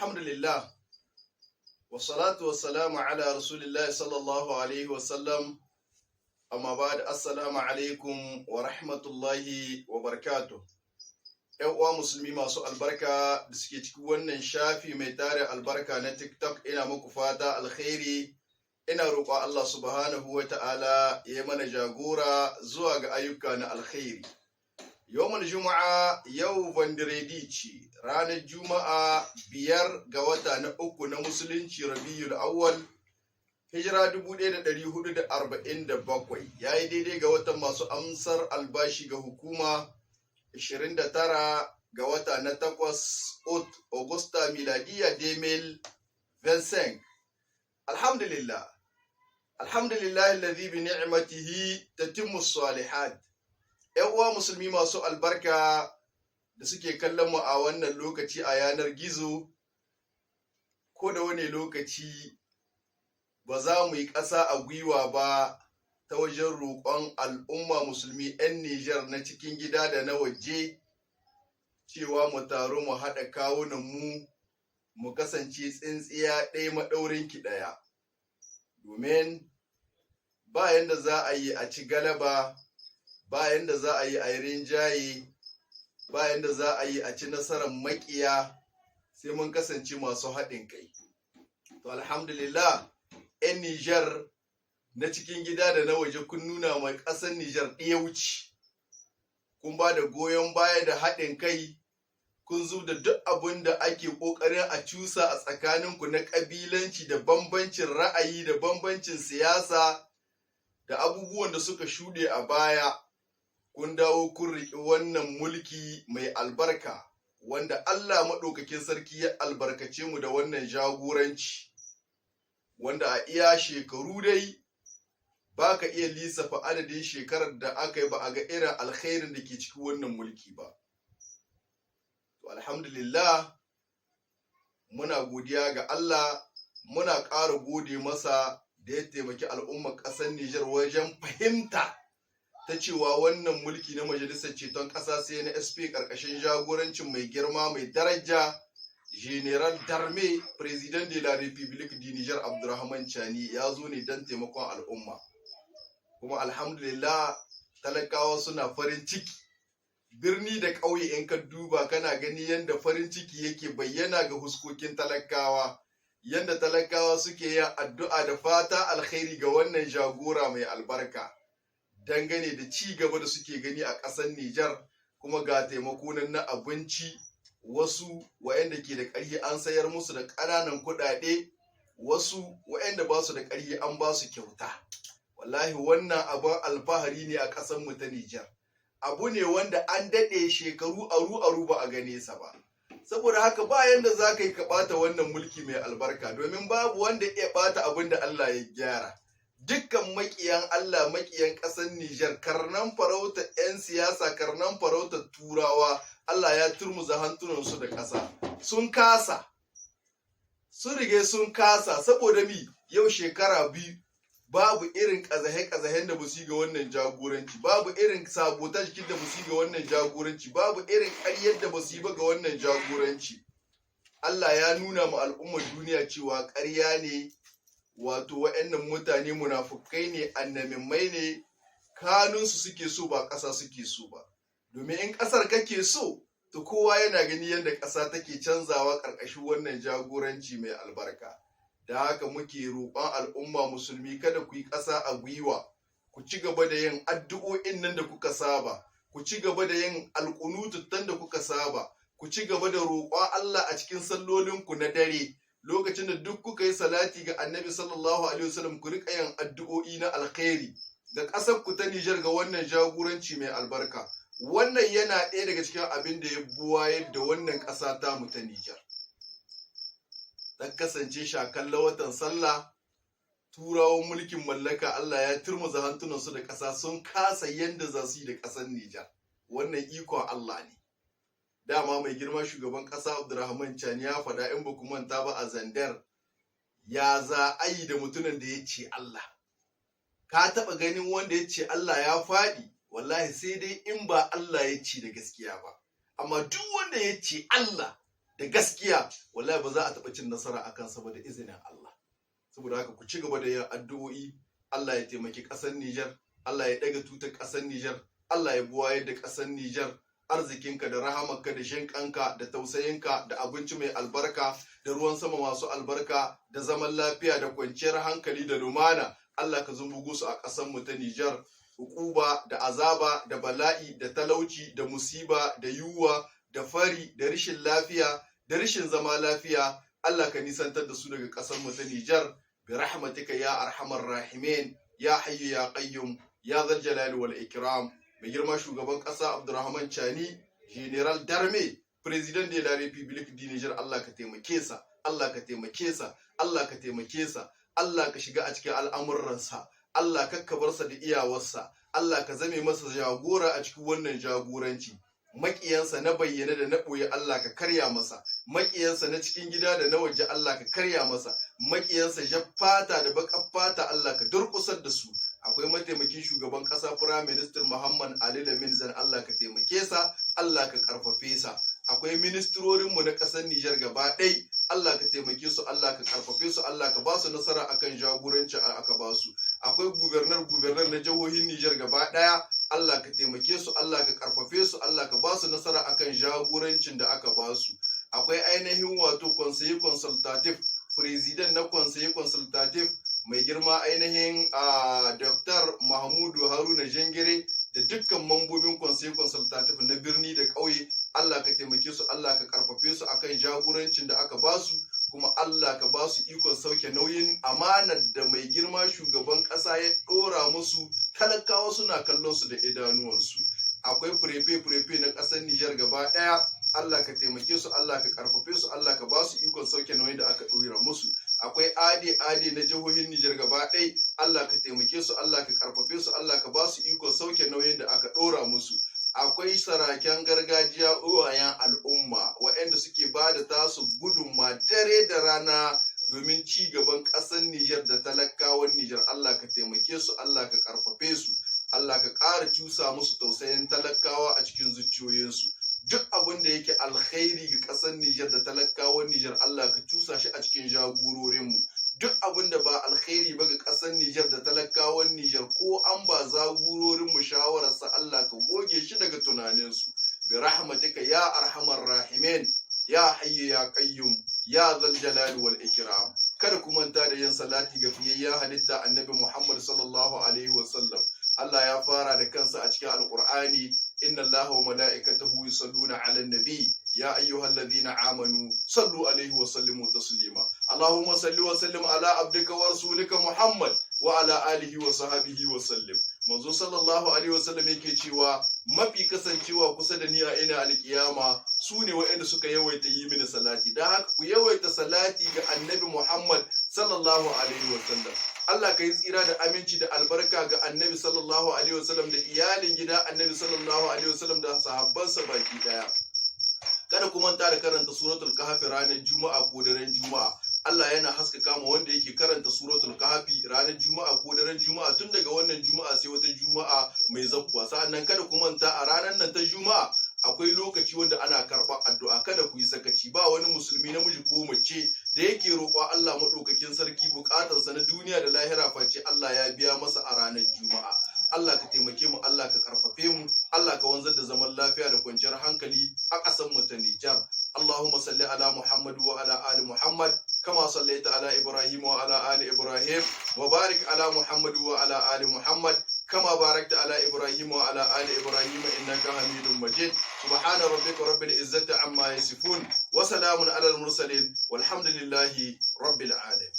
Alhamdulillah, wassalatu wassalamu ala rasulillahi sallallahu alaihi wasallam, amma ba'd, assalamu alaikum wa rahmatullahi wa barakatuh. ‘Yan uwa musulmi masu albarka da suke cikin wannan shafi mai tare albarka na TikTok, ina muku fata alkhairi, ina roƙon Allah subhanahu wa ta'ala ya mana jagora zuwa ga ayyuka na alkhairi. Yawmul Juma'a yau Vendredi ce, ranar Juma'a 5 ga wata na uku na Musulunci Rabiul Awwal, hijira 1447, ya yi daidai ga watan masu amsar albashi ga hukuma 29 ga wata na 8 Augusta miladiya 2025. Alhamdulillah, alhamdulillah alladhi bi ni'matihi tatimmu salihat. ‘Yan uwa musulmi masu albarka da suke kallon mu a wannan lokaci a yanar gizo, ko da wani lokaci ba za mu yi ƙasa a gwiwa ba ta wajen roƙon al'umma musulmi ‘yan Nijar na cikin gida da na waje cewa mu taru mu haɗa kawunan mu kasance tsintsiya ɗaya maɗaurin ki ɗaya, domin ba yanda za a yi a ci galaba, ba yanda za a yi a yi rinjaye, ba yanda za a yi a ci nasarar maƙiya sai mun kasance masu haɗin kai. To alhamdulillah, 'yan Nijar na cikin gida da na waje kun nuna mai ƙasar Nijar ɗiyauci, kun ba da goyon baya da haɗin kai, kun zo da duk abin da ake ƙoƙarin a cusa a tsakaninku na ƙabilanci da bambancin ra'ayi da bambancin siyasa da abubuwan da suka shuɗe a baya. Kun dawo kun riƙe wannan mulki mai albarka, wanda Allah maɗaukakin sarki ya albarkace mu da wannan jagoranci, wanda a iya shekaru dai ba ka iya lissafa adadin shekarar da aka yi ba a ga irin alkhairin da ke cikin wannan mulki ba. To alhamdulillah, muna godiya ga Allah, muna ƙara gode masa da ya taimaki al'ummar ƙasar Nijar wajen fahimta ta cewa wannan mulki na majalisar ceton ƙasa sai na SP ƙarƙashin jagorancin mai girma mai daraja General Darme, President de la République du Niger Abdurrahman Chani, ya zo ne don taimakon al'umma. Kuma alhamdulillah, talakawa suna farin ciki. Birni da ƙauye in ka duba kana gani yadda farin ciki yake bayyana ga huskokin talakawa, yadda talakawa suke yin addu'a da fata alkhairi ga wannan jagora mai albarka, dangane da ci gaba da suke gani a ƙasar Nijar, kuma ga taimako na abinci, wasu waɗanda ke da ƙarfi an sayar musu da ƙananan kuɗaɗe, wasu waɗanda ba su da ƙarfi an ba su kyauta. Wallahi wannan abin alfahari ne a ƙasar mu ta Nijar. Abu ne wanda an daɗe shekaru aru ba a gane sa ba. Saboda haka ba yanda za ka yi ka ɓata wannan mulki mai albarka, domin babu wanda ya ɓata abin da Allah ya gyara. Dukkan maƙiyan Allah, maƙiyan ƙasar Nijar, karnan farauta 'yan siyasa, karnan farauta turawa, Allah ya turmuza hantunansu da ƙasa. Sun kasa, sun rige sun kasa, saboda mi yau shekara biyu babu irin ƙazahe-ƙazahen da basu yi ga wannan jagoranci, babu irin sabotage da basu yi ga wannan jagoranci, babu irin ƙaryar da basu yi ba ga wannan jagoranci. Allah ya nuna ma al'ummar duniya cewa ƙarya ne, wato waɗannan mutane munafukai ne, annamimmai ne, kanunsu suke so ba ƙasa suke so ba. Domin in ƙasar kake so, to kowa yana gani yadda ƙasa take canzawa ƙarƙashin wannan jagoranci mai albarka. Da haka muke roƙon al'umma musulmi, kada ku yi ƙasa a gwiwa, ku ci gaba da yin addu'o'in nan da kuka saba, ku ci gaba da yin alƙunututtan da kuka saba, ku ci gaba da roƙon Allah a cikin sallolinku na dare. Lokacin da duk kuka yi salati ga annabi sallallahu alaihi wasallam, ku riƙa yin addu'o'i na alkhairi ga ƙasar ku ta Nijar, ga wannan jagoranci mai albarka. Wannan yana ɗaya daga cikin abin da ya buwayar da wannan ƙasa ta mu ta Nijar. Ta kasance shakalla watan sallah, turawan mulkin mallaka Allah ya turmuza hantunansu da ƙasa, sun kasa yanda za su yi da ƙasar Nijar. Wannan ikon Allah ne. Dama mai girma shugaban ƙasa Abdurrahman Chani ya faɗa, in ba ku manta ba, a Zandar, ya za a yi da mutumin da ya ce Allah. Ka taɓa ganin wanda ya ce Allah ya faɗi? Wallahi sai dai in ba Allah ya ce da gaskiya ba. Amma duk wanda ya ce Allah, da gaskiya, wallahi ba za a taɓa cin nasara akan sa ba da izinin Allah. Saboda haka ku ci gaba da yin addu'o'i, Allah ya taimaki ƙasar Nijar, Allah ya ɗaga tutar ƙasar Nijar, Allah ya buwaye da ƙasar Nijar, arzikinka da rahamarka da shinkanka da tausayinka da abinci mai albarka da ruwan sama masu albarka da zaman lafiya da kwanciyar hankali da lumana, Allah ka zumbugo su a ƙasarmu ta Nijar. Hukuba da azaba da bala'i da talauci da musiba da yunwa da fari da rishin lafiya da rishin zama lafiya, Allah ka nisantar da su daga ƙasarmu ta Nijar bi rahmatika ya arhamar rahimin ya hayyu ya qayyum ya zal jalali wal ikram. Mai girma shugaban ƙasa Abdurrahman Chani, General Darme, President de la République du Niger, Allah ka taimake sa, Allah ka taimake sa, Allah ka taimake sa, Allah ka shiga a cikin al'amuransa, Allah ka bar sa da iyawarsa, Allah ka zame masa jagora a cikin wannan jagoranci. Maƙiyansa na bayyane da na ɓoye Allah ka karya masa, maƙiyansa na cikin gida da na waje Allah ka karya masa, maƙiyansa ja fata da baƙar fata Allah ka durƙusar da su. Akwai mataimakin shugaban ƙasa Prime Minister Muhammad Ali Lamin Zan, Allah ka taimake sa, Allah ka ƙarfafe sa. Akwai ministrorinmu na ƙasar Nijar gaba ɗai, Allah ka taimake su, Allah ka ƙarfafe su, Allah ka ba su nasara akan jagoranci aka ba su. Akwai gubernar na jihohin Nijar gaba ɗaya, Allah ka taimake su, Allah ka ƙarfafe su, Allah ka ba su nasara akan jagorancin da aka ba su. Akwai ainihin wato conseiller consultative, president na conseiller consultative mai girma ainihin Dr. Mahmudu Haruna Jangire da dukkan mambobin conseiller consultative na birni da ƙauye, Allah ka taimake su, Allah ka ƙarfafe su akan jagorancin da aka ba su, kuma Allah ka ba su ikon sauke nauyin amanar da mai girma shugaban ƙasa ya ɗora musu, talakawa suna kallon su da idanuwansu. Akwai furefe na ƙasar Nijar gaba ɗaya, Allah ka taimake su, Allah ka ƙarfafe su, Allah ka ba su ikon sauke nauyin da aka ɗora musu. Akwai ade na jihohin Nijar gaba ɗaya, Allah ka taimake su, Allah ka ƙarfafe su, Allah ka ba su ikon sauke nauyin da aka ɗora musu. Akwai saraken gargajiya uwayen al'umma waɗanda suke ba da tasu gudunma dare da rana domin ci gaban ƙasar Nijar da talakawan Nijar, Allah ka taimake su, Allah ka ƙarfafe su, Allah ka ƙara cusa musu tausayin talakawa a cikin zuciyoyinsu. Duk abin da yake alkhairi ga ƙasar Nijar da talakawan Nijar, Allah ka cusa shi a cikin jagororinmu. Duk abin da ba alkhairi ba ga ƙasar Nijar da talakawan Nijar, ko an ba jagororinmu shawararsa, Allah ka goge shi daga tunaninsu. Bi rahmatika ya arhamar rahimin ya hayyu ya qayyum ya zal jalali wal ikram. Kada ku manta da yin salati ga fiyayyen halitta Annabi Muhammad sallallahu alaihi wasallam. Allah ya fara da kansa a cikin Alƙur'ani, inna Allaha wa mala'ikatahu yusalluna 'alan nabi ya ayyuhalladhina amanu sallu alaihi wa sallimu taslima. Allahumma salli wa sallim ala abdika wa rasulika Muhammad wa ala alihi wa sahbihi wa sallim. Manzo sallallahu alaihi wa sallam yake cewa mafi kasancewa kusa da ni a ina alkiyama su ne waɗanda suka yawaita yi mini salati. Dan haka ku yawaita salati ga Annabi Muhammad sallallahu alaihi wa sallam. Allah ka yi tsira da aminci da albarka ga Annabi sallallahu alaihi wa sallam da iyalin gida Annabi sallallahu alaihi wa sallam da sahabbansa baki daya. Kada ku manta da karanta suratul kahfi ranar Juma'a ko daren Juma'a. Allah yana haskaka ma wanda yake karanta suratul kahfi ranar Juma'a ko daren Juma'a, tun daga wannan Juma'a sai wata Juma'a mai zakkuwa. Sa'annan kada ku manta a ranar nan ta Juma'a akwai lokaci wanda ana karɓar addu'a. Kada ku yi sakaci, ba wani musulmi namiji ko mace da yake roƙo Allah maɗaukakin sarki buƙatarsa na duniya da lahira face Allah ya biya masa a ranar Juma'a. Allah ka taimake mu, Allah ka karfafe mu, Allah ka wanzar da zaman lafiya da kwanciyar hankali a ƙasar mu ta Nijar. Allahumma salli ala Muhammad wa ala ali Muhammad kama sallaita ala Ibrahim wa ala ali Ibrahim wa barik ala Muhammad wa ala ali Muhammad kama barakta ala Ibrahim wa ala ali Ibrahim innaka Hamidum Majid. Subhana rabbika rabbil izzati amma yasifun wa salamun ala al mursalin walhamdulillahi rabbil alamin.